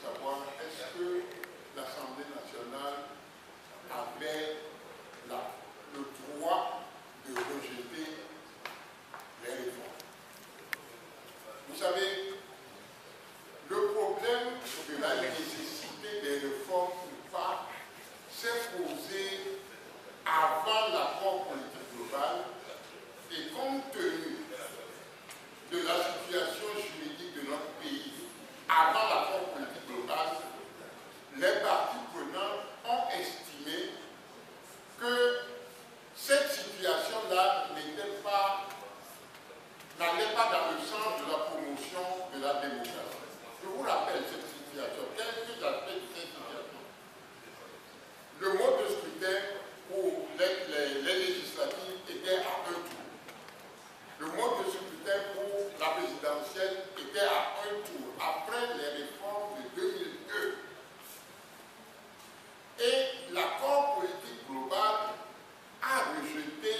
savoir est-ce que l'Assemblée nationale avait le droit de rejeter les réformes. Vous savez, le problème de la nécessité des réformes ou pas s'est posé avant l'accord politique global et compte tenu de la situation juridique de notre pays avant l'accord politique global, les parties prenantes ont estimé que cette situation-là n'allait pas dans le sens de la promotion de la démocratie. Je vous rappelle cette situation. Qu'est-ce que j'appelle cette situation? Le mode de scrutin pour les législatives était à un tour. Le mode de scrutin pour la présidentielle était à un tour, après les réformes de 2002. Et l'accord politique global a rejeté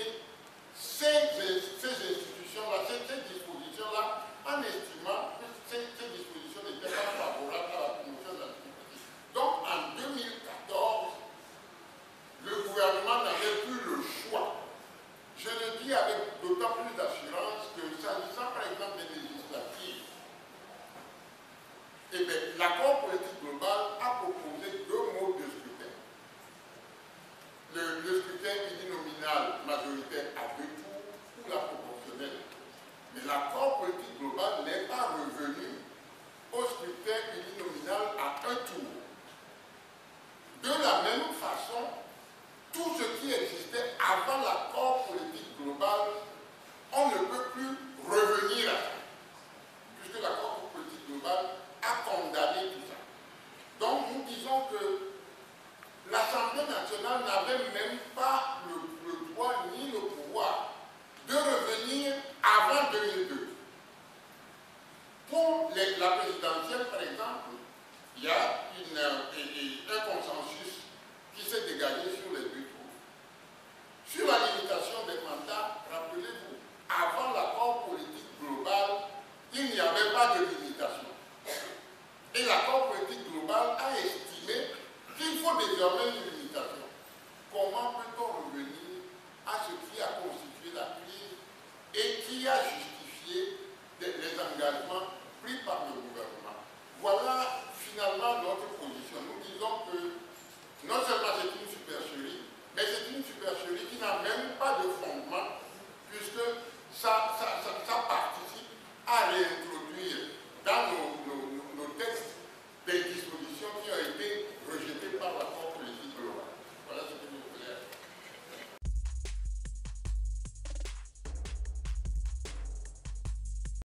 ces institutions-là, ces dispositions-là, en estimant que ces dispositions n'étaient pas favorables à la promotion de la démocratie. Donc en 2014, le gouvernement n'avait plus le choix. Je le dis avec d'autant plus d'assurance que s'agissant par exemple des législatives, eh bien, l'accord politique global a proposé deux modes de scrutin. Le scrutin uninominal majoritaire à deux tours ou la proportionnelle. Mais l'accord politique global n'est pas revenu au scrutin uninominal à un tour. De la même façon, tout ce qui existait avant l'accord politique global, on ne peut plus revenir à ça, puisque l'accord politique global a condamné tout ça. Donc nous disons que l'Assemblée nationale n'avait même pas le droit ni le pouvoir de revenir avant 2002. Pour la présidentielle, par exemple, il y a un consensus qui s'est dégagé sur les deux tours. Sur la limitation des mandats, rappelez-vous, avant l'accord politique global, il n'y avait